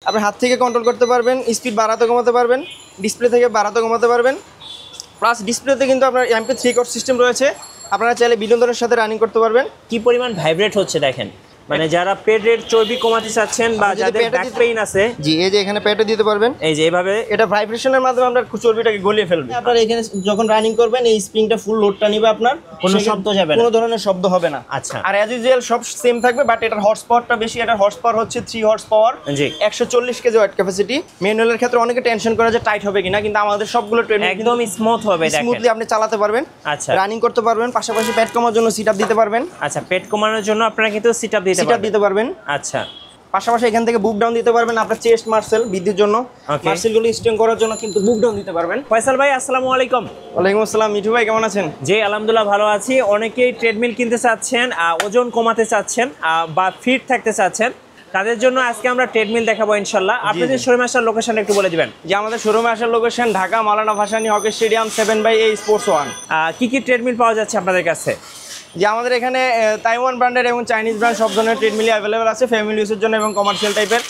আপনি হাত থেকে কন্ট্রোল করতে পারবেন, স্পিড বাড়াতে কমাতে পারবেন, ডিসপ্লে থেকে বাড়াতে কমাতে পারবেন। প্লাস ডিসপ্লেতে কিন্তু আপনার MP3 কোড সিস্টেম রয়েছে, আপনারা চাইলে বিনোদনের সাথে রানিং করতে পারবেন। কি পরিমাণ ভাইব্রেট হচ্ছে দেখেন, মানে যারা পেটের চর্বি কমাতে চাচ্ছেন বা যাদের ব্যাক পেইন আছে, জি এই যে এখানে পেটে দিতে পারবেন, এই যে এইভাবে এটা ভাইব্রেশনের মাধ্যমে আপনার চর্বিটাকে গলিয়ে ফেলবে। আপনারা এখানে যখন রানিং করবেন এই স্প্রিংটা ফুল লোডটা নিবে, আপনার কোনো শব্দ যাবে না, কোনো ধরনের শব্দ হবে না। আচ্ছা, আর অ্যাজ ইউজুয়াল সব সেম থাকবে, বাট এটার হর্স পাওয়ারটা বেশি। এটার হর্স পাওয়ার হচ্ছে 3 হর্স পাওয়ার, জি 140 কেজি ওয়েট ক্যাপাসিটি। ম্যানুয়ালের ক্ষেত্রে অনেকে টেনশন করে যে টাইট হবে কিনা, কিন্তু আমাদের সবগুলো একদম স্মুথ হবে, দেখেন স্মুথলি আপনি চালাতে পারবেন, আচ্ছা রানিং করতে পারবেন। পাশাপাশি পেট কমানোর জন্য সিট আপ দিতে পারবেন। আচ্ছা, পেট কমানোর জন্য আপনারা কিন্তু সিট আপ দিতে পারবেন। আচ্ছা, পাশাপাশি এখান থেকে বুক ডাউন দিতে পারবেন, আপনার চেস্ট মাসল বৃদ্ধির জন্য, মাসলগুলো স্ট্রেং করার জন্য কিন্তু বুক ডাউন দিতে পারবেন। ফয়সাল ভাই আসসালামু আলাইকুম। ওয়ালাইকুম আসসালাম। মিঠু ভাই কেমন আছেন? জি আলহামদুলিল্লাহ ভালো আছি। অনেকেই ট্রেডমিল কিনতে চাচ্ছেন, ওজন কমাতে চাচ্ছেন বা ফিট থাকতে চাচ্ছেন, তাদের জন্য আজকে আমরা ট্রেডমিল দেখাবো ইনশাআল্লাহ। আপনাদের শোরুমে আসার লোকেশন একটু বলে দিবেন। যে আমাদের শোরুমে আসার location Dhaka Maulana Bhasani hockey stadium 7/A sports 1। কি কি ট্রেডমিল পাওয়া যাচ্ছে আপনাদের কাছে? যে আমাদের এখানে তাইওয়ান ব্র্যান্ডের এবং চাইনিজ ব্র্যান্ড সব ধরনের ট্রেডমিল অ্যাভেলেবেল আছে, ফ্যামিলি ইউজের জন্য এবং কমার্শিয়াল টাইপের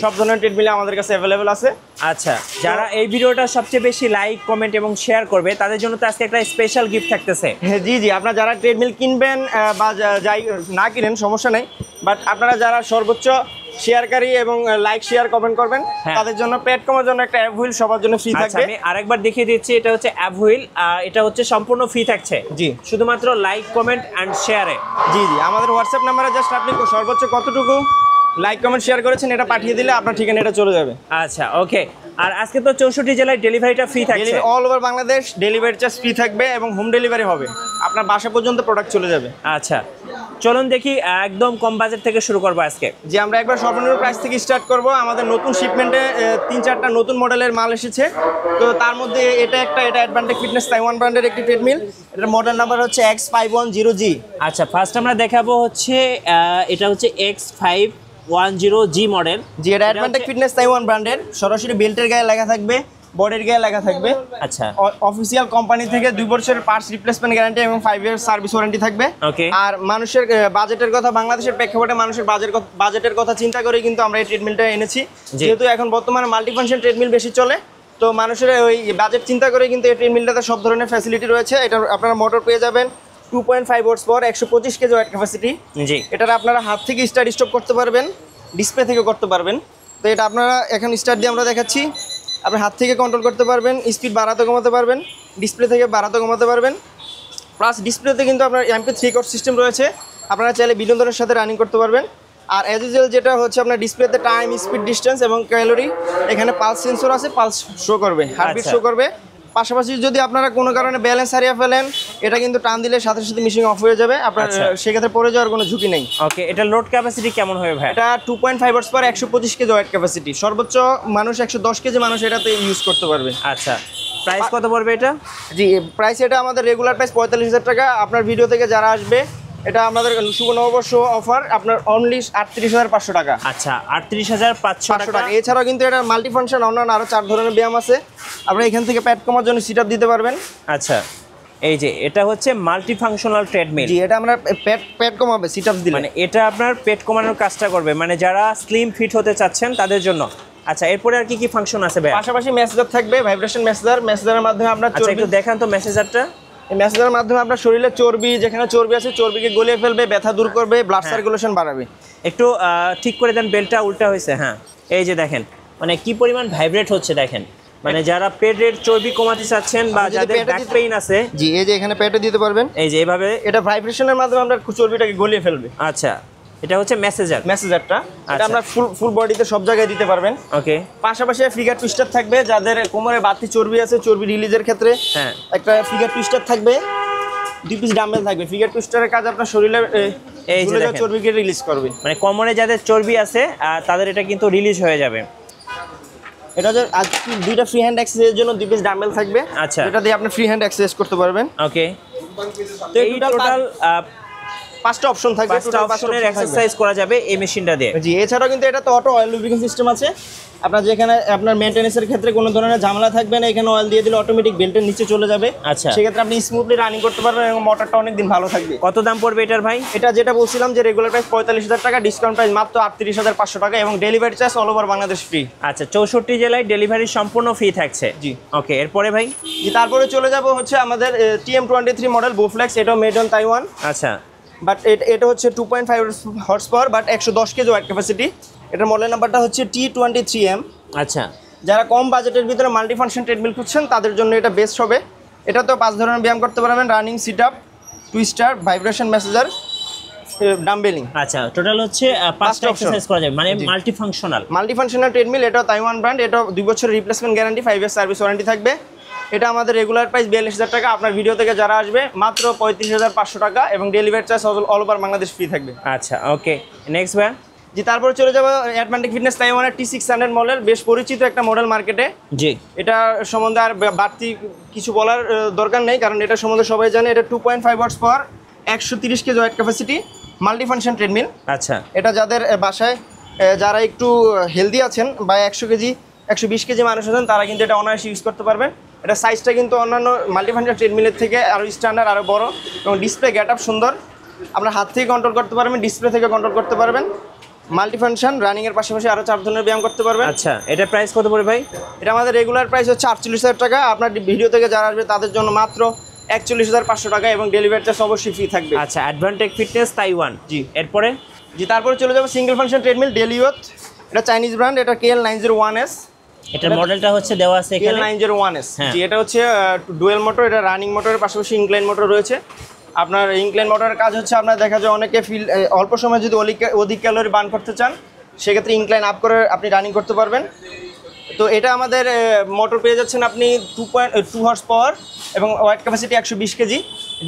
সব ধরনের ট্রেডমিল আমাদের কাছে অ্যাভেলেবেল আছে। আচ্ছা, যারা এই ভিডিওটা সবচেয়ে বেশি লাইক কমেন্ট এবং শেয়ার করবে তাদের জন্য তো আজকে একটা স্পেশাল গিফট থাকতেছে। জি জি, আপনারা যারা ট্রেডমিল কিনবেন বা যাই না কিনেন সমস্যা নেই, বাট আপনারা যারা সর্বোচ্চ শেয়ারকারী এবং লাইক শেয়ার কমেন্ট করবেন তাদের জন্য পেট কমার জন্য একটা অ্যাপ হুইল সবার জন্য ফ্রি থাকবে। আমি আরেকবার দেখিয়ে দিচ্ছি, এটা হচ্ছে অ্যাপ হুইল, এটা হচ্ছে সম্পূর্ণ ফ্রি থাকছে। জি, শুধুমাত্র লাইক কমেন্ট এন্ড শেয়ারে। জি জি, আমাদের হোয়াটসঅ্যাপ নাম্বারে জাস্ট আপনি সর্বোচ্চ কতটুকু লাইক কমেন্ট শেয়ার করেছেন এটা পাঠিয়ে দিলে আপনার ঠিকানাটা চলে যাবে। আচ্ছা ওকে। আর আজকে তো 64 জেলায় ডেলিভারিটা ফ্রি থাকছে, all over Bangladesh delivery charge free থাকবে এবং হোম ডেলিভারি হবে, আপনার বাসা পর্যন্ত প্রোডাক্ট চলে যাবে। আচ্ছা চলুন দেখি, একদম কম বাজেট থেকে শুরু করবো আজকে। যে আমরা একবার সর্বনিম্ন প্রাইস থেকে স্টার্ট করব। আমাদের নতুন শিপমেন্টে 3-4টা নতুন মডেলের মাল এসেছে, তো তার মধ্যে এটা অ্যাডভান্টেজ ফিটনেস তাইওয়ান ব্র্যান্ডের একটি ট্রেডমিল। এটার মডেল নাম্বার হচ্ছে X510G। আচ্ছা, ফার্স্ট আমরা দেখাবো হচ্ছে এটা হচ্ছে X510G মডেল। জি, এটা অ্যাডভান্টেজ ফিটনেস তাইওয়ান ব্র্যান্ডের, সরাসরি বেল্টের গায়ে লেখা থাকবে, বডির গায়ে লেখা থাকবে। আচ্ছা, অফিসিয়াল কোম্পানি থেকে 2 বছরের পার্টস রিপ্লেসমেন্ট গ্যারান্টি এবং 5 ইয়ার সার্ভিস ওয়ারেন্টি থাকবে। ওকে। আর মানুষের বাজেটের কথা, বাংলাদেশের প্রেক্ষাপটে মানুষের বাজেটের কথা চিন্তা করে কিন্তু আমরা এই ট্রেডমিলটা এনেছি। যেহেতু এখন বর্তমানে মাল্টিফাংশন ট্রেডমিল বেশি চলে, তো মানুষের ওই বাজেট চিন্তা করে কিন্তু এই ট্রেডমিলটাতে সব ধরনের ফ্যাসিলিটি রয়েছে। এটা আপনারা মোটর পেয়ে যাবেন 2.5 horse power, 125 KG weight capacity. জি, এটা আপনারা হাত থেকে স্টার্ট স্টপ করতে পারবেন, ডিসপ্লে থেকে করতে পারবেন। তো এটা আপনারা এখন স্টার্ট দিয়ে আমরা দেখাচ্ছি, আপনি হাত থেকে কন্ট্রোল করতে পারবেন, স্পিড বাড়াতে কমাতে পারবেন, ডিসপ্লে থেকে বাড়াতে কমাতে পারবেন। প্লাস ডিসপ্লেতে কিন্তু আপনার MP3 কোড সিস্টেম রয়েছে, আপনারা চাইলে বিনোদনের সাথে রানিং করতে পারবেন। আর অ্যাজ ইউজুয়াল যেটা হচ্ছে আপনার ডিসপ্লেতে টাইম, স্পিড, ডিস্টেন্স এবং ক্যালোরি, এখানে পালস সেন্সর আছে, পালস শো করবে, হার্টবিট শো করবে। পাশাপাশি যদি আপনারা কোনো কারণে ব্যালেন্স হারিয়ে ফেলেন, এটা কিন্তু টান দিলে সাথে সাথে মেশিন অফ হয়ে যাবে, আপনার সেক্ষেত্রে পড়ে যাওয়ার কোনো ঝুঁকি নেই। ওকে। এটা লোড ক্যাপাসিটি কেমন হবে ভাই? এটা 2.5 horse power, 125 KG weight capacity. সর্বোচ্চ মানুষ 110 কেজি মানুষ এটাতে ইউজ করতে পারবে। আচ্ছা, প্রাইস কত পড়বে এটা? জি, প্রাইস এটা আমাদের রেগুলার প্রাইস 45,000 টাকা। আপনার ভিডিও থেকে যারা আসবে, এটা আমাদের শুভ নববর্ষ অফার, আপনার অনলি 38,500 টাকা। আচ্ছা, 38,500 টাকা। এছাড়াও কিন্তু এটা মাল্টিফাংশন অন্যান্য আরও 4 ধরনের ব্যায়াম আছে, আপনি এখান থেকে পেট কমার জন্য সিট আপ দিতে পারবেন। আচ্ছা, এই যে এটা হচ্ছে মাল্টি ফাংশনাল ট্রেডমিল। জি, এটা আমরা পেট কমাবে সিট আপ দিলে, মানে এটা আপনার পেট কমানোর কাজটা করবে, মানে যারা স্লিম ফিট হতে চাচ্ছেন তাদের জন্য। আচ্ছা, এরপরে আর কি কি ফাংশন আছে ভাই? পাশাপাশি মেসেজার থাকবে, ভাইব্রেশন মেসেজারের মাধ্যমে আপনার একটু দেখান তো মেসেজারটা। এই মেসেজের মাধ্যমে আপনার শরীরে চর্বি, যেখানে চর্বি আছে চর্বিকে গলিয়ে ফেলবে, ব্যথা দূর করবে, ব্লাড সার্কুলেশন বাড়াবে। একটু ঠিক করে দেন, বেলটা উল্টা হয়েছে। হ্যাঁ, এই যে দেখেন, মানে কি পরিমাণ ভাইব্রেট হচ্ছে দেখেন, মানে যারা পেটের চর্বি কমাতে চাচ্ছেন বা যাদের ব্যাক পেইন আছে। জি, এই যে এখানে পেটে দিতে পারবেন, এই যে এইভাবে, এটা ভাইব্রেশনের মাধ্যমে আপনার চর্বিটাকে গলিয়ে ফেলবে। আচ্ছা, এটা হচ্ছে মেসেজারটা। এটা আমরা ফুল বডিতে সব জায়গায় দিতে পারবেন। ওকে। পাশাপাশি ফিগার টুইস্টার থাকবে, যাদের কোমরে বাড়তি চর্বি আছে, চর্বি রিলিজের ক্ষেত্রে একটা ফিগার টুইস্টার থাকবে, 2 পিস ডাম্বেল থাকবে। ফিগার টুইস্টারের কাজ আপনার শরীরে এই যে চর্বিকে রিলিজ করবে, মানে কোমরে যাদের চর্বি আছে তাদের এটা কিন্তু রিলিজ হয়ে যাবে। এটা যে দুইটা ফ্রি হ্যান্ড এক্সারসাইজের জন্য 2 পিস ডাম্বেল থাকবে। আচ্ছা, এটা দিয়ে আপনি ফ্রি হ্যান্ড এক্সারসাইজ করতে পারবেন। ওকে। তো এই টোটাল 5টা অপশন থাকবে, 5টা অপশনের এক্সারসাইজ করা যাবে এই মেশিনটা দিয়ে। জি, এছাড়াও কিন্তু এটা তো অটো অয়েল লুব্রিকেশন সিস্টেম আছে। আপনার যেখানে আপনার মেইনটেনেন্সের ক্ষেত্রে কোনো ধরনের ঝামেলা থাকবে না, এখানে অয়েল দিয়ে দিলে অটোমেটিক বেল্টের নিচে চলে যাবে। আচ্ছা, সেক্ষেত্রে আপনি স্মুথলি রানিং করতে পারবেন এবং মোটরটা অনেক দিন ভালো থাকবে। কত দাম পড়বে এটার ভাই? এটা যেটা বলছিলাম যে রেগুলার প্রাইস 45,000 টাকা, ডিসকাউন্ট প্রাইস মাত্র 38,500 টাকা এবং delivery charge all over Bangladesh free. আচ্ছা, 64 জেলায় ডেলিভারি সম্পূর্ণ ফ্রি থাকছে। জি, ওকে, এরপরে ভাই? জি, তারপরে চলে যাব হচ্ছে আমাদের TM23 মডেল বোফ্লেক্স, এটাও মেড অন তাইওয়ান। আচ্ছা, বাট এটা হচ্ছে 2.5 horse power but 110 KG weight capacity. এটার মডেল নাম্বারটা হচ্ছে T23M। আচ্ছা, যারা কম বাজেটের ভিতরে মাল্টি ফাংশন ট্রেডমিল খুঁজছেন তাদের জন্য এটা বেস্ট হবে। এটা তো 5 ধরনের ব্যায়াম করতে পারবেন: running, sit up, twister, vibration massager, dumbbelling. আচ্ছা, টোটাল হচ্ছে 5টা এক্সারসাইজ করা যাবে, মানে multi functional. Multi functional treadmill, এটা তাইওয়ান ব্র্যান্ড, এটা 2 বছরের replacement guarantee, 5 year service warranty থাকবে। এটা আমাদের রেগুলার প্রাইস 42,000 টাকা, আপনার ভিডিও থেকে যারা আসবে মাত্র 35,500 টাকা এবং delivery charge all over Bangladesh free থাকবে। আচ্ছা, ওকে, নেক্সট ভাই? জি, তারপরে চলে যাবো অ্যাডভান্টিক ফিটনেস তাইওয়ানের T600 মডেল, বেশ পরিচিত একটা মডেল মার্কেটে। জি, এটা সম্বন্ধে আর বাড়তি কিছু বলার দরকার নেই, কারণ এটা সম্বন্ধে সবাই জানে। এটা 2.5 হর্স পাওয়ার, 130 KG weight capacity, multi function treadmill. আচ্ছা, এটা যাদের বাসায় যারা একটু হেলদি আছেন বা 100 কেজি 120 কেজি মানুষ আছেন তারা কিন্তু এটা অনায়াসে ইউজ করতে পারবেন। এটা সাইজটা কিন্তু অন্যান্য মাল্টি ফাংশন ট্রেডমিলের থেকে আরও স্ট্যান্ডার্ড, আরও বড় এবং ডিসপ্লে গেট আপ সুন্দর। আপনার হাত থেকে কন্ট্রোল করতে পারবেন, ডিসপ্লে থেকে কন্ট্রোল করতে পারবেন। মাল্টি ফাংশন রানিংয়ের পাশাপাশি আরও 4 ধরনের ব্যায়াম করতে পারবেন। আচ্ছা, এটা প্রাইস কত পড়বে ভাই? এটা আমাদের রেগুলার প্রাইস হচ্ছে 48,000 টাকা, আপনার ভিডিও থেকে যারা আসবে তাদের জন্য মাত্র 41,500 টাকা এবং ডেলিভারি চার্জ অবশ্যই ফ্রি থাকবে। আচ্ছা, অ্যাডভান্টেক ফিটনেস তাইওয়ান। জি, এরপরে? জি, তারপরে চলে যাবো সিঙ্গেল ফাংশন ট্রেডমিল ডেলিওথ। এটা চাইনিজ ব্র্যান্ড, এটা KL901S। এটার মডেলটা হচ্ছে দেওয়া আছে এখানে KL901S। হ্যাঁ। জি, এটা হচ্ছে ডুয়েল মোটর, এটা রানিং মোটরের পাশাপাশি ইনক্লাইন মোটর রয়েছে। আপনার ইনক্লাইন মোটরের কাজ হচ্ছে আপনার দেখা যায় অনেকে অল্প সময় যদি অধিক ক্যালোরি বার্ন করতে চান সেক্ষেত্রে ইনক্লাইন আপ করে আপনি রানিং করতে পারবেন। তো এটা আমাদের মোটর পেয়ে যাচ্ছেন আপনি 2.2 হর্স পাওয়ার এবং wait capacity 120 KG.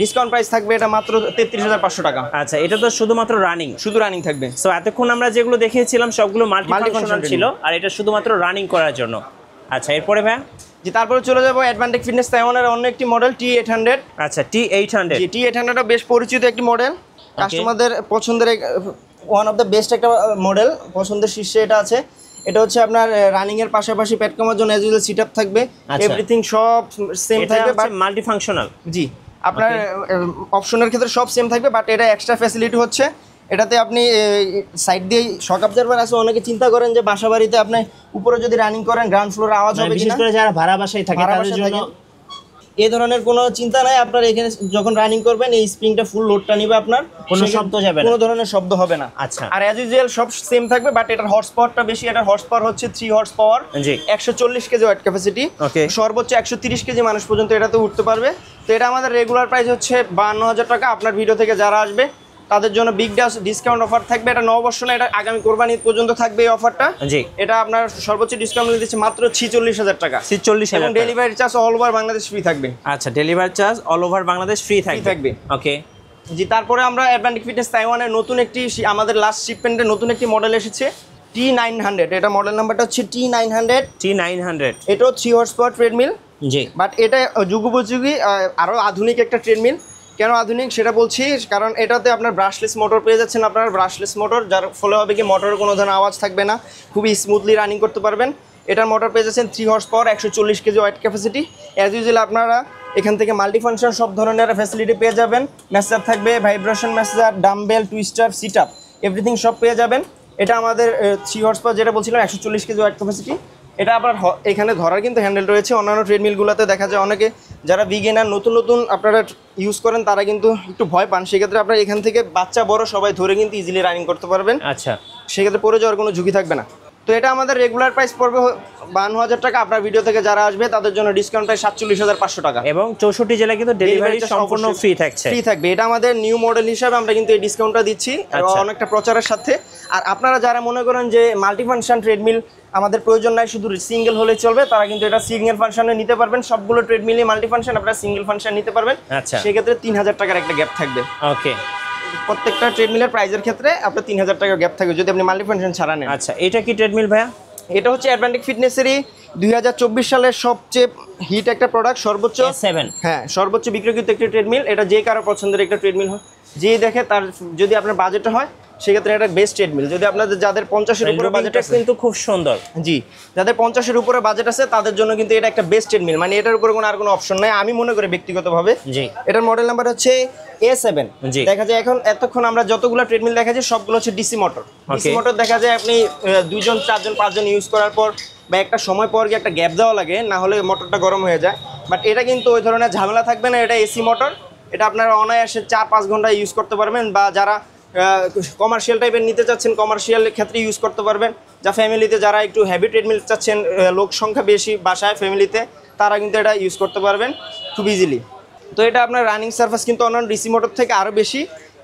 Discount price থাকবে এটা মাত্র 33,500 টাকা। আচ্ছা, এটা তো শুধুমাত্র রানিং, শুধু রানিং থাকবে। সো এতক্ষণ আমরা যেগুলো দেখিয়েছিলাম সবগুলো মাল্টি ফাংশনাল ছিল, আর এটা শুধুমাত্র রানিং করার জন্য। আচ্ছা, এরপরে ভাই? জি, তারপরে চলে যাবো অ্যাডভান্টিক ফিটনেস তাইওয়ানের অন্য একটি মডেল T800। আচ্ছা, T800। জি, T800 বেশ পরিচিত একটি মডেল, কাস্টমারদের পছন্দের ওয়ান অফ দ্য বেস্ট একটা মডেল, পছন্দের শীর্ষে এটা আছে। এটা হচ্ছে আপনার রানিং এর পাশাপাশি পেট কমার জন্য এজ ইউজুয়াল সিট আপ থাকবে, এভরিথিং সব সেম থাকবে, বাট মাল্টি ফাংশনাল। জি, আপনার অপশনের ক্ষেত্রে সব সেম থাকবে, বাট এটা এক্সট্রা ফ্যাসিলিটি হচ্ছে এটাতে আপনি সাইড দিয়ে শক অবজারভার আছে। অনেকে চিন্তা করেন যে বাসা বাড়িতে আপনি উপরে যদি রানিং করেন গ্রাউন্ড ফ্লোরে আওয়াজ হবে কিনা, বিশেষ করে যারা ভাড়া বাসায় থাকে তাদের জন্য এই ধরনের কোনো চিন্তা নাই। আপনার এখানে যখন রানিং করবেন এই স্প্রিংটা ফুল লোডটা নিবে, আপনার কোনো শব্দ যাবে না, কোনো ধরনের শব্দ হবে না। আচ্ছা, আর অ্যাজ ইউজুয়াল সব সেম থাকবে, বাট এটার হর্স পাওয়ারটা বেশি। এটার হর্স পাওয়ার হচ্ছে 3 হর্স পাওয়ার, জি, 140 কেজি ওয়েট ক্যাপাসিটি, সর্বোচ্চ 130 কেজি মানুষ পর্যন্ত এটাতে উঠতে পারবে। তো এটা আমাদের রেগুলার প্রাইস হচ্ছে 52,000 টাকা। আপনার ভিডিও থেকে যারা আসবে তাদের জন্য বিগ ডিসকাউন্ট অফার থাকবে। এটা নববর্ষ না, এটা আগামী কোরবানি ঈদ পর্যন্ত থাকবে এই অফারটা। জি, এটা আপনার সর্বোচ্চ ডিসকাউন্ট দিচ্ছে মাত্র 46,000 টাকা। 46,000 এবং delivery charge all over Bangladesh free থাকবে। আচ্ছা, delivery charge all over Bangladesh free থাকবে। ওকে, জি, তারপরে আমরা অ্যাডভান্টিক ফিটনেস তাইওয়ানের নতুন একটি আমাদের লাস্ট শিপমেন্টে নতুন একটি মডেল এসেছে T900। এটা মডেল নাম্বারটা হচ্ছে T900। এটাও 3 horse power treadmill. G, but এটা যুগোপযোগী আরও আধুনিক একটা ট্রেডমিল। কেন আধুনিক সেটা বলছি, কারণ এটাতে আপনার ব্রাশলেস মোটর পেয়ে যাচ্ছেন। আপনার ব্রাশলেস মোটর, যার ফলে হবে কি মোটরের কোনো ধরনের আওয়াজ থাকবে না, খুবই স্মুথলি রানিং করতে পারবেন। এটার মোটর পেয়ে যাচ্ছেন 3 horse power, 140 KG weight capacity. As usual আপনারা এখান থেকে মাল্টি ফাংশন সব ধরনের ফ্যাসিলিটি পেয়ে যাবেন। মেসেজার থাকবে, vibration massager, dumbbell, twister, sit up, everything সব পেয়ে যাবেন। এটা আমাদের 3 হর্স পাওয়ার, যেটা বলছিলাম 140 কেজি ওয়েট ক্যাপাসিটি। এটা আবার এখানে ধরার কিন্তু হ্যান্ডেল রয়েছে। অন্যান্য ট্রেডমিলগুলোতে দেখা যায় অনেকে যারা বিগিনার নতুন আপনারা ইউজ করেন তারা কিন্তু একটু ভয় পান, সেক্ষেত্রে আপনারা এখান থেকে বাচ্চা বড় সবাই ধরে কিন্তু ইজিলি রানিং করতে পারবেন। আচ্ছা, সেক্ষেত্রে পড়ে যাওয়ার কোনো ঝুঁকি থাকবে না। তো এটা আমাদের রেগুলার প্রাইস পড়বে 52,000 টাকা। আপনার ভিডিও থেকে যারা আসবে তাদের জন্য ডিসকাউন্ট প্রাইস 47,500 টাকা এবং 64 জেলায় কিন্তু ডেলিভারি সম্পূর্ণ ফ্রি থাকবে। এটা আমাদের নিউ মডেল হিসাবে আমরা কিন্তু এই ডিসকাউন্টটা দিচ্ছি অনেকটা প্রচারের সাথে। আর আপনারা যারা মনে করেন যে মাল্টি ফাংশন ট্রেডমিল আমাদের প্রয়োজন নাই, শুধু সিঙ্গেল হলে চলবে, তারা কিন্তু এটা সিঙ্গেল ফাংশনে নিতে পারবেন। সবগুলো ট্রেডমিলই মাল্টি ফাংশন, আপনারা সিঙ্গেল ফাংশন নিতে পারবেন। আচ্ছা, সেক্ষেত্রে 3,000 টাকার একটা গ্যাপ থাকবে। ওকে, প্রত্যেকটা ট্রেডমিলের প্রাইসের ক্ষেত্রে আপনার 3,000 টাকার গ্যাপ থাকবে যদি আপনি মাল্টি ফাংশন ছাড়া নেন। আচ্ছা, এটা কি ট্রেডমিল ভাইয়া? এটা হচ্ছে অ্যাডভান্টিক ফিটনেসেরই 2024 সালের সবচেয়ে হিট একটা প্রোডাক্ট, সর্বোচ্চ S7। হ্যাঁ, সর্বোচ্চ বিক্রয়কৃত একটি ট্রেডমিল। এটা যে কারো পছন্দের একটা ট্রেডমিল যেই দেখে তার যদি আপনার বাজেট হয় সেক্ষেত্রে এটা বেস্ট ট্রেডমিল। যদি আপনাদের যাদের 50-এর উপরে বাজেট আছে কিন্তু খুব সুন্দর, জি যাদের 50-এর উপরে বাজেট আছে তাদের জন্য কিন্তু এটা একটা বেস্ট ট্রেডমিল, মানে এটার উপরে কোনো আর কোনো অপশন নাই আমি মনে করি ব্যক্তিগতভাবে। জি এটার মডেল নাম্বার হচ্ছে A7। জি। দেখা যায় এখন এতক্ষণ আমরা যতগুলো ট্রেডমিল দেখা যায় সবগুলো হচ্ছে ডিসি মোটর। ডিসি মোটর দেখা যায় আপনি 2জন 4জন 5জন ইউজ করার পর বা একটা সময় পর গিয়ে একটা গ্যাপ দেওয়া লাগে, না হলে মোটরটা গরম হয়ে যায়। বাট এটা কিন্তু ওই ধরনের ঝামেলা থাকবে না, এটা এসি মোটর। এটা আপনারা অনায়াসে 4-5 ঘন্টা ইউজ করতে পারবেন, বা যারা কমার্শিয়াল টাইপের নিতে চাচ্ছেন কমার্শিয়াল ক্ষেত্রে ইউজ করতে পারবেন। যা ফ্যামিলিতে যারা একটু হেভি ট্রেডমিল চাচ্ছেন, লোক সংখ্যা বেশি বাসায় ফ্যামিলিতে, তারা কিন্তু এটা ইউজ করতে পারবেন খুব ইজিলি। তো এটা আপনার রানিং সারফেস কিন্তু অন্যান্য ডিসি মোটর থেকে আরও বেশি।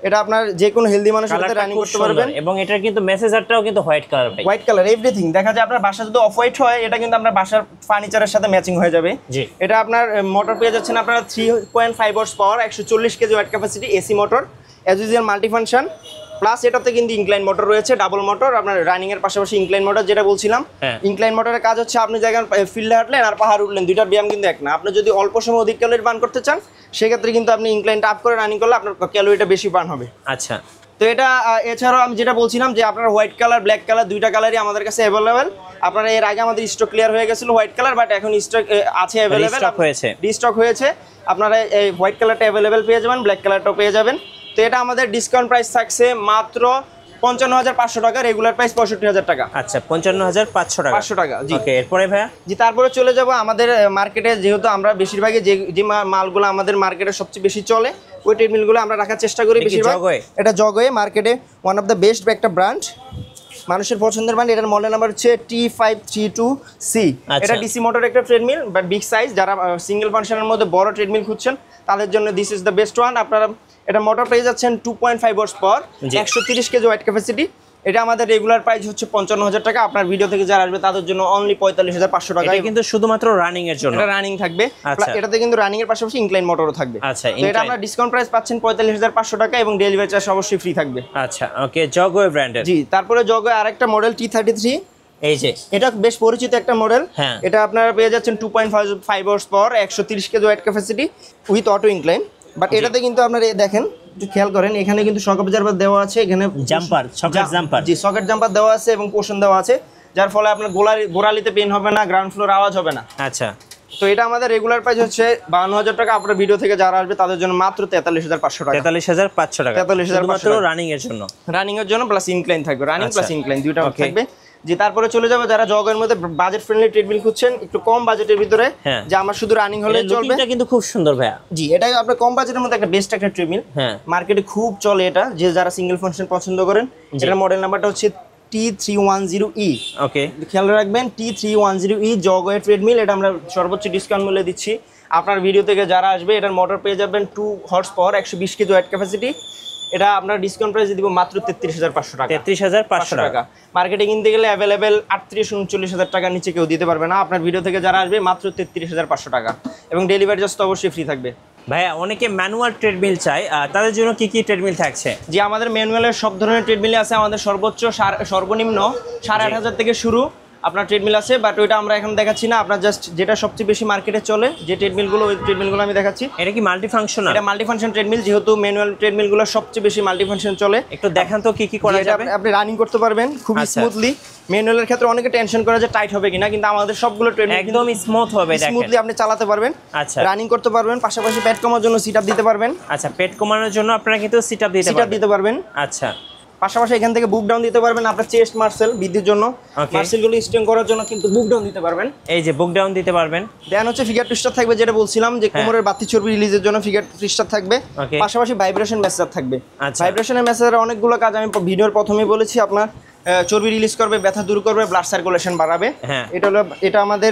এটা আপনার যে কোনো হেলদি মানুষের সাথে রানিং করতে পারবেন। এবং এটার কিন্তু মেসেজারটাও কিন্তু হোয়াইট কালার, ভাই হোয়াইট কালার এভরিথিং। দেখা যায় আপনার বাসা যদি অফ হোয়াইট হয় এটা কিন্তু আপনার বাসার ফার্নিচারের সাথে ম্যাচিং হয়ে যাবে। জি। এটা আপনার মোটর পেয়ে যাচ্ছেন আপনারা 3.5 horse power, 140 KG weight capacity AC motor, as usual multifunction. Plus এটাতে কিন্তু ইনক্লাইন মোটর রয়েছে, ডাবল মোটর। আপনার রানিং এর পাশাপাশি ইনক্লাইন মোটর যেটা বলছিলাম, ইনক্লাইন মোটরের কাজ হচ্ছে আপনি জায়গায় ফিল্ডে হাঁটলেন আর পাহাড় উঠলেন, দুইটার ব্যায়াম কিন্তু এক না। আপনি যদি অল্প সময় অধিক ক্যালোরি বার্ন করতে চান সেক্ষেত্রে কিন্তু আপনি ইনক্লাইনটা আপ করে রানিং করলে আপনার ক্যালোরিটা বেশি বার্ন হবে। আচ্ছা। তো এটা এছাড়াও আমি যেটা বলছিলাম যে আপনার হোয়াইট কালার ব্ল্যাক কালার দুইটা কালারই আমাদের কাছে অ্যাভেলেবেল। আপনারা এর আগে আমাদের স্টক ক্লিয়ার হয়ে গেছিল হোয়াইট কালার, বাট এখন স্টক আছে অ্যাভেলেবেল, রিস্টক হয়েছে। আপনারা এই হোয়াইট কালারটা অ্যাভেলেবেল পেয়ে যাবেন, ব্ল্যাক কালারটাও পেয়ে যাবেন। তো এটা আমাদের ডিসকাউন্ট প্রাইস থাকছে মাত্র 55,500 টাকা, রেগুলার প্রাইস 65,000 টাকা। আচ্ছা, 55,500 টাকা। 500 টাকা, জি। ওকে, এরপরে ভাইয়া? জি, তারপরে চলে যাব আমাদের মার্কেটে, যেহেতু আমরা বেশিরভাগই যে মালগুলো আমাদের মার্কেটে সবচেয়ে বেশি চলে ওই ট্রেডমিলগুলো আমরা রাখার চেষ্টা করি বেশিরভাগ। এটা জগওয়ে মার্কেটে ওয়ান অফ দ্য বেস্ট একটা ব্র্যান্ড, মানুষের পছন্দের ব্র্যান্ড। এটার মডেল নাম্বার হচ্ছে T532C। এটা ডিসি মোটর একটা ট্রেডমিল, বাট বিগ সাইজ। যারা সিঙ্গেল ফাংশনের মধ্যে বড় ট্রেডমিল খুঁজছেন তাদের জন্য this is the best one. আপনারা এটা মোটর পেয়ে যাচ্ছেন 2.5 হর্স পাওয়ার, 130 কেজি ওয়েট ক্যাপাসিটি। এটা আমাদের রেগুলার প্রাইস হচ্ছে 55,000 টাকা। আপনার ভিডিও থেকে যারা আসবে তাদের জন্য অনলি 45,500 টাকা। এটা কিন্তু শুধুমাত্র রানিং এর জন্য, এটা রানিং থাকবে। এটাতে কিন্তু রানিং এর পাশাপাশি ইনক্লাইন মোটরও থাকবে। আচ্ছা, তো এটা আমরা ডিসকাউন্ট প্রাইস পাচ্ছেন 45,500 টাকা এবং ডেলিভারি চার্জ অবশ্যই ফ্রি থাকবে। আচ্ছা, ওকে, জগওয়ে ব্র্যান্ডের। জি, তারপরে জগওয়ে আরেকটা মডেল T33। এই যে এটা বেশ পরিচিত একটা মডেল। এটা আপনারা পেয়ে যাচ্ছেন 2.5 horse power, 130 KG weight capacity with auto incline. But এটাতে কিন্তু আপনারা দেখেন, একটু খেয়াল করেন, এখানে কিন্তু শক অবজারভার দেওয়া আছে, এখানে জাম্পার, সকেট জাম্পার। জি, সকেট জাম্পার দেওয়া আছে এবং পোর্শন দেওয়া আছে, যার ফলে আপনার গোড়ালিতে পেন হবে না, গ্রাউন্ড ফ্লোর আওয়াজ হবে না। আচ্ছা। তো এটা আমাদের রেগুলার প্রাইস হচ্ছে 52,000 টাকা। আপনার ভিডিও থেকে যারা আসবে তাদের জন্য মাত্র 43,500 টাকা। 43,500 টাকা 43,500 রানিং এর জন্য। রানিং এর জন্য প্লাস ইনক্লাইন থাকবে, রানিং প্লাস ইনক্লাইন দুইটা থাকবে। জি, তারপরে চলে যাবে যারা জগের মধ্যে বাজেট ফ্রেন্ডলি ট্রেডমিল খুঁজছেন, একটু কম বাজেটের ভিতরে, যে আমার শুধু রানিং হলে চলবে। এটা কিন্তু খুব সুন্দর ভাইয়া। জি, এটাই আপনার কম বাজেটের মধ্যে একটা বেস্ট একটা ট্রেডমিল। মার্কেটে খুব চলে এটা, যে যারা সিঙ্গেল ফাংশন পছন্দ করেন। এটার মডেল নাম্বারটা হচ্ছে T310E। ওকে, খেয়াল রাখবেন, T310E জগওয়ে ট্রেডমিল। এটা আমরা সর্বোচ্চ ডিসকাউন্ট মূল্যে দিচ্ছি। আপনার ভিডিও থেকে যারা আসবে এটার মোটর পেয়ে যাবেন 2 horse power, 120 KG weight capacity. এটা আপনার ডিসকাউন্ট প্রাইস দিব মাত্র 33,500 টাকা। 33,500 টাকা। মার্কেটে কিনতে গেলে অ্যাভেলেবেল 38-39,000 টাকার নিচে কেউ দিতে পারবে না। আপনার ভিডিও থেকে যারা আসবে মাত্র 33,500 টাকা এবং ডেলিভারি চার্জ তো অবশ্যই ফ্রি থাকবে। ভাইয়া, অনেকে ম্যানুয়াল ট্রেডমিল চায়, তাদের জন্য কি কি ট্রেডমিল থাকছে? যে আমাদের ম্যানুয়ালের সব ধরনের ট্রেডমিল আছে। আমাদের সর্বনিম্ন 8,500 থেকে শুরু আপনার ট্রেডমিল আছে, বাট ওইটা আমরা এখন দেখাচ্ছি না। আপনার জাস্ট যেটা সবচেয়ে বেশি মার্কেটে চলে যে ট্রেডমিলগুলো, ওই ট্রেডমিলগুলো আমি দেখাচ্ছি। এটা কি মাল্টিফাংশনাল? এটা মাল্টিফাংশন ট্রেডমিল, যেহেতু ম্যানুয়াল ট্রেডমিলগুলো সবচেয়ে বেশি মাল্টিফাংশন চলে। একটু দেখান তো কি কি করা যাবে। আপনি রানিং করতে পারবেন খুব স্মুথলি। ম্যানুয়ালের ক্ষেত্রে অনেকে টেনশন করে যে টাইট হবে কিনা, কিন্তু আমাদের সবগুলো ট্রেডমিল একদম স্মুথ হবে, দেখেন স্মুথলি আপনি চালাতে পারবেন। আচ্ছা, রানিং করতে পারবেন, পাশাপাশি পেট কমানোর জন্য সিট আপ দিতে পারবেন। আচ্ছা, পেট কমানোর জন্য আপনারা কিন্তু সিট আপ দিতে পারবেন। আচ্ছা, পাশাপাশি এখান থেকে বুক ডাউন দিতে পারবেন। আপনার চেস্ট মাসল বৃদ্ধির জন্য, মাসলগুলো স্ট্রেং করার জন্য কিন্তু বুক ডাউন দিতে পারবেন। এই যে বুক ডাউন দিতে পারবেন। দেন হচ্ছে ফিগার টুইস্টার থাকবে, যেটা বলছিলাম যে কোমরের বাতি চর্বি রিলিজের জন্য ফিগার টুইস্টার থাকবে। পাশাপাশি ভাইব্রেশন মেসেজ থাকবে। ভাইব্রেশনের মেসেজের অনেকগুলো কাজ আমি ভিডিওর প্রথমেই বলেছি। আপনার চর্বি রিলিজ করবে, ব্যথা দূর করবে, ব্লাড সার্কুলেশন বাড়াবে। এটা আমাদের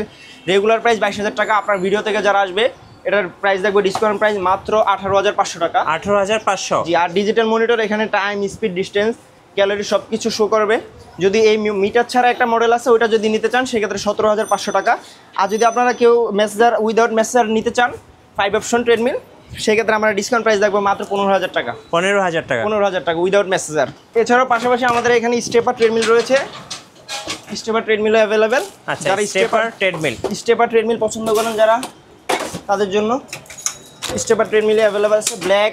রেগুলার প্রাইস 22,000 টাকা। আপনার ভিডিও থেকে যারা আসবে এটার প্রাইস দেখবে ডিসকাউন্ট প্রাইস মাত্র 18,500 টাকা। 18,500। জি, আর ডিজিটাল মনিটর এখানে টাইম, স্পিড, ডিস্টেন্স, ক্যালোরি সব কিছু শো করবে। যদি এই মিটার ছাড়া একটা মডেল আছে ওইটা যদি নিতে চান সেক্ষেত্রে 17,500 টাকা। আর যদি আপনারা কেউ মেসেজার উইদাউট মেসেজার নিতে চান 5 অপশন ট্রেডমিল, সেক্ষেত্রে আমরা ডিসকাউন্ট প্রাইস দেখবো মাত্র 15,000 টাকা। 15,000 টাকা। 15,000 টাকা উইদাউট মেসেজার। এছাড়াও পাশাপাশি আমাদের এখানে স্টেপার ট্রেডমিল রয়েছে। স্টেপার ট্রেডমিলও অ্যাভেলেবেল। যারা স্টেপার ট্রেডমিল পছন্দ করেন যারা, তাদের জন্য স্টেপার ট্রেডমিলে অ্যাভেলেবেল আছে। ব্ল্যাক,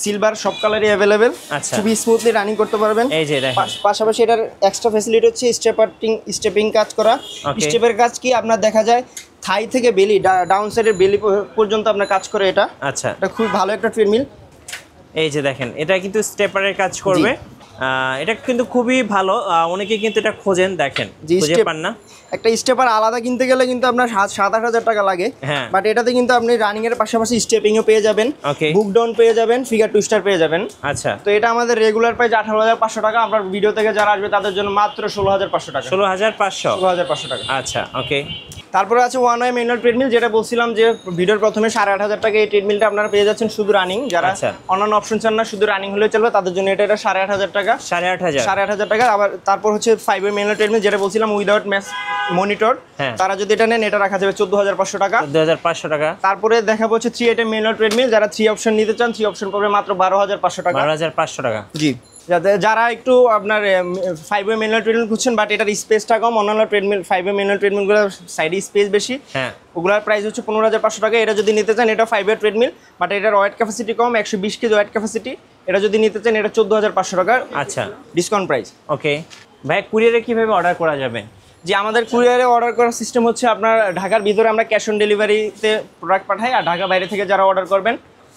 সিলভার সব কালারই অ্যাভেলেবেল। আচ্ছা। খুবই স্মুথলি রানিং করতে পারবেন। এই যে দেখেন, পাশাপাশি এটার এক্সট্রা ফ্যাসিলিটি হচ্ছে স্টেপিং কাজ করা। Okay. স্টেপের কাজ কি আপনার দেখা যায় থাই থেকে বেলি ডাউন সাইডের বেলি পর্যন্ত আপনার কাজ করে এটা। আচ্ছা এটা খুব ভালো একটা ট্রেডমিল। এই যে দেখেন, এটা কিন্তু স্টেপারের কাজ করবে। এটা কিন্তু খুবই ভালো, অনেকে কিন্তু এটা খোঁজেন, দেখেন খুঁজে পান না। একটা স্টেপার আলাদা কিনতে গেলে কিন্তু আপনার 7-8 হাজার টাকা লাগে, হ্যাঁ। বাট এটাতে কিন্তু আপনি রানিং এর পাশাপাশি স্টেপিংও পেয়ে যাবেন, Okay. বুক ডাউন পেয়ে যাবেন, ফিগার টুইস্টার পেয়ে যাবেন। আচ্ছা, তো এটা আমাদের রেগুলার প্রাইস 18,500 টাকা। আপনার ভিডিও থেকে যারা আসবে তাদের জন্য মাত্র 16,500 টাকা। 16,500। 16,500 টাকা। আচ্ছা, ওকে। তারপরে আছে ওয়ান ওয়ে ম্যানুয়াল ট্রেডমিল, যেটা বলছিলাম যে ভিডিওর প্রথমে 8,500 টাকা। এই ট্রেডমিলটা আপনারা পেয়ে যাচ্ছেন শুধু রানিং। যারা আচ্ছা। অন্যান্য অপশন চান না, শুধু রানিং হলে চলবে, তাদের জন্য এটা 8,500 টাকা। 8,500। 8,500 টাকা। আবার তারপর হচ্ছে 5 ওয়ে ম্যানুয়াল ট্রেডমিল, যেটা বলছিলাম উইদাউট ম্যাচ মনিটর, হ্যাঁ। তারা যদি এটা নেন এটা রাখা যাবে 14,500 টাকা। 14,500 টাকা। তারপরে দেখাবো হচ্ছে 3 আইটেম ম্যানুয়াল ট্রেডমিল, যারা 3 অপশন নিতে চান 3 অপশন পাবে মাত্র 12,500 টাকা। 12,500 টাকা। জি। যারা একটু আপনার 5 ওয়ে ম্যানুয়াল ট্রেডমিল খুঁজছেন বাট এটার স্পেসটা কম, অন্যান্য ট্রেডমিল 5 ওয়ে ম্যানুয়াল ট্রেডমিলগুলোর সাইডে স্পেস বেশি, হ্যাঁ। ওগুলোর প্রাইস হচ্ছে 15,500 টাকা। এটা যদি নিতে চান এটা 5 ওয়ে ট্রেডমিল, বাট এটার ওয়েট ক্যাপাসিটি কম, 120 কেজি ওয়েট ক্যাপাসিটি। এটা যদি নিতে চান এটা 14,500 টাকা আচ্ছা, ডিসকাউন্ট প্রাইস। ওকে ভাই, কুরিয়ারে কিভাবে অর্ডার করা যাবে? যে আমাদের কুরিয়ারে অর্ডার করার সিস্টেম হচ্ছে আপনার ঢাকার ভিতরে আমরা ক্যাশ অন ডেলিভারিতে প্রোডাক্ট পাঠাই, আর ঢাকা বাইরে থেকে যারা অর্ডার করবেন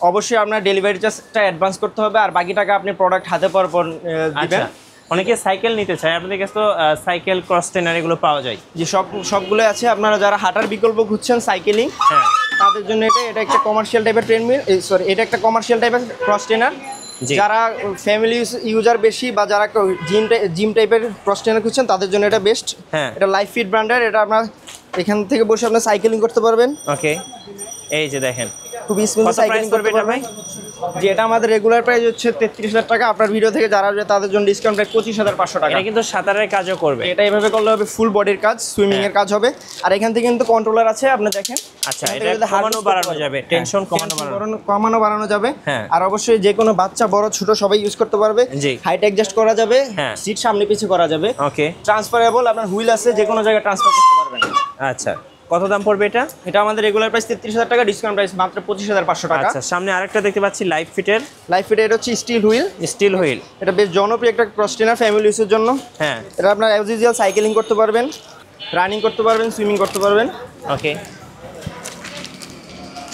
অবশ্যই আপনার ডেলিভারি চার্জটা অ্যাডভান্স করতে হবে, আর বাকি টাকা আপনি প্রোডাক্ট হাতে পাওয়ার পর দিবেন। আচ্ছা, অনেকে সাইকেল নিতে চায়, আপনাদের কাছে তো সাইকেল ক্রস ট্রেনার এগুলো পাওয়া যায়। যে সবগুলো আছে। আপনারা যারা হাঁটার বিকল্প খুঁজছেন সাইকেলিং, হ্যাঁ। তাদের জন্য এটা একটা কমার্শিয়াল টাইপের ট্রেডমিল, সরি এটা একটা কমার্শিয়াল টাইপের ক্রস ট্রেনার। জি। যারা ফ্যামিলি ইউজার বেশি বা যারা জিম টাইপের ক্রস ট্রেনার খুঁজছেন তাদের জন্য এটা বেস্ট। হ্যাঁ। এটা লাইফ ফিট ব্র্যান্ডের। এটা আপনার এখান থেকে বসে আপনার সাইকেলিং করতে পারবেন। ওকে, এই যে দেখেন, খুব স্মুথ কত সাইকেলিং প্রাইস করতে পড়বে এটা পারবেন। ভাই? যে এটা আমাদের রেগুলার প্রাইস হচ্ছে 33,000 টাকা। আপনার ভিডিও থেকে যারা আসবে তাদের জন্য ডিসকাউন্ট প্রাইস 25,500 টাকা। এটা কিন্তু সাঁতারের কাজও করবে। এটা এভাবে করলে হবে ফুল বডির কাজ, সুইমিং এর কাজ হবে। আর এখান থেকে কিন্তু কন্ট্রোলার আছে, আপনি দেখেন। আচ্ছা, এখান এটা থেকে যদি হাত কমানো use করতে বাড়ানো পারবেন। যাবে, হ্যাঁ, টেনশন কমানো কমানো বাড়ানো যাবে। হ্যাঁ। আর অবশ্যই যে কোনো বাচ্চা বড় ছোট সবাই ইউজ করতে পারবে। জি। হাইট অ্যাডজাস্ট করা যাবে, হ্যাঁ। সিট সামনে পিছে করা যাবে, ওকে, ট্রান্সফারেবল, আপনার হুইল আছে, যে কোনো জায়গায় ট্রান্সফার করতে পারবেন। আচ্ছা, কত দাম পড়বে এটা? এটা আমাদের রেগুলার প্রাইস 33,000 টাকা, ডিসকাউন্ট প্রাইস মাত্র 25,500 টাকা। আচ্ছা, সামনে আরেকটা দেখতে পাচ্ছি লাইফ ফিটের লাইফ ফিট, এটা হচ্ছে স্টিল হুইল। Still wheel. এটা বেশ জনপ্রিয় একটা ক্রস ট্রেনার ফ্যামিলি ইউজের জন্য। হ্যাঁ। এটা আপনার অ্যাজ ইউজুয়াল সাইকেলিং করতে পারবেন, রানিং করতে পারবেন, সুইমিং করতে পারবেন। ওকে,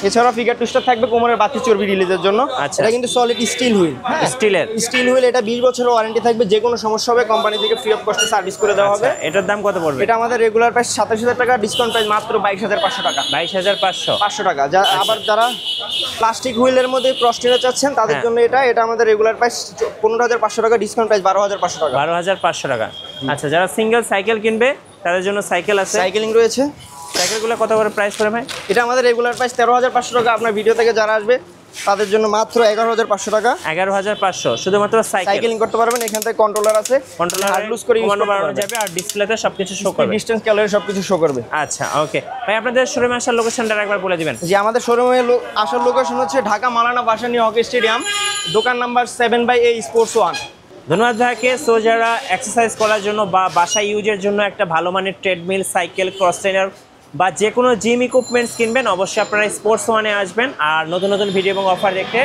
এছাড়া ফিগার টুইস্টার থাকবে কোমরের বাতি চর্বি রিলিজের জন্য। আচ্ছা। এটা কিন্তু সলিড স্টিল হুইল। স্টিলের। স্টিল হুইল, এটা 20 বছরের ওয়ারেন্টি থাকবে, যে কোনো সমস্যা হবে কোম্পানি থেকে ফ্রি অফ কস্টে সার্ভিস করে দেওয়া হবে। আচ্ছা, এটার দাম কত পড়বে? এটা আমাদের রেগুলার প্রাইস 27,000 টাকা, ডিসকাউন্ট প্রাইস মাত্র 22,500 টাকা। 22,500। 500 টাকা। আবার যারা প্লাস্টিক হুইলের মধ্যে ক্রস ট্রেনার চাচ্ছেন তাদের হ্যাঁ। জন্য এটা আমাদের রেগুলার প্রাইস 15,500 টাকা, ডিসকাউন্ট প্রাইস 12,500 টাকা। 12,500 টাকা। আচ্ছা, যারা সিঙ্গেল সাইকেল কিনবে তাদের জন্য সাইকেল আছে। সাইকেলিং রয়েছে। সাইকেলগুলো কত করে প্রাইস পড়ে ভাই? এটা আমাদের রেগুলার প্রাইস 13,500 টাকা। আপনার ভিডিও থেকে যারা আসবে তাদের জন্য মাত্র 11,500 টাকা। 11,500 শুধুমাত্র সাইকেল। সাইকেলিং করতে পারবেন। এখান থেকে কন্ট্রোলার আছে, কন্ট্রোলার হাত লুজ করে ইউজ করতে বাড়ানো পারবেন। যাবে, আর ডিসপ্লেতে সবকিছু শো করবে, ডিসটেন্স ক্যালোরি সবকিছু শো করবে। আচ্ছা, ওকে ভাই, আপনাদের শোরুমে আসার লোকেশনটা একবার বলে দিবেন। যে আমাদের শোরুমে আসার লোকেশন হচ্ছে ঢাকা মাওলানা ভাসানী হকি স্টেডিয়াম, দোকান নাম্বার 7/A স্পোর্টস 1। ধন্যবাদ ভাইকে। সো যারা এক্সারসাইজ করার জন্য বা বাসা ইউজের জন্য একটা ভালো মানের ট্রেডমিল, সাইকেল, ক্রস ট্রেনার বা যে কোনো জিম ইকুইপমেন্টস কিনবেন, অবশ্যই আপনারা স্পোর্টস ওয়ানে আসবেন। আর নতুন নতুন ভিডিও এবং অফার দেখতে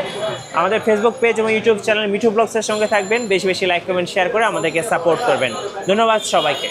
আমাদের ফেসবুক পেজ এবং ইউটিউব চ্যানেল মিঠু ব্লগসের সঙ্গে থাকবেন। বেশি বেশি লাইক, কমেন্ট, শেয়ার করে আমাদেরকে সাপোর্ট করবেন। ধন্যবাদ সবাইকে।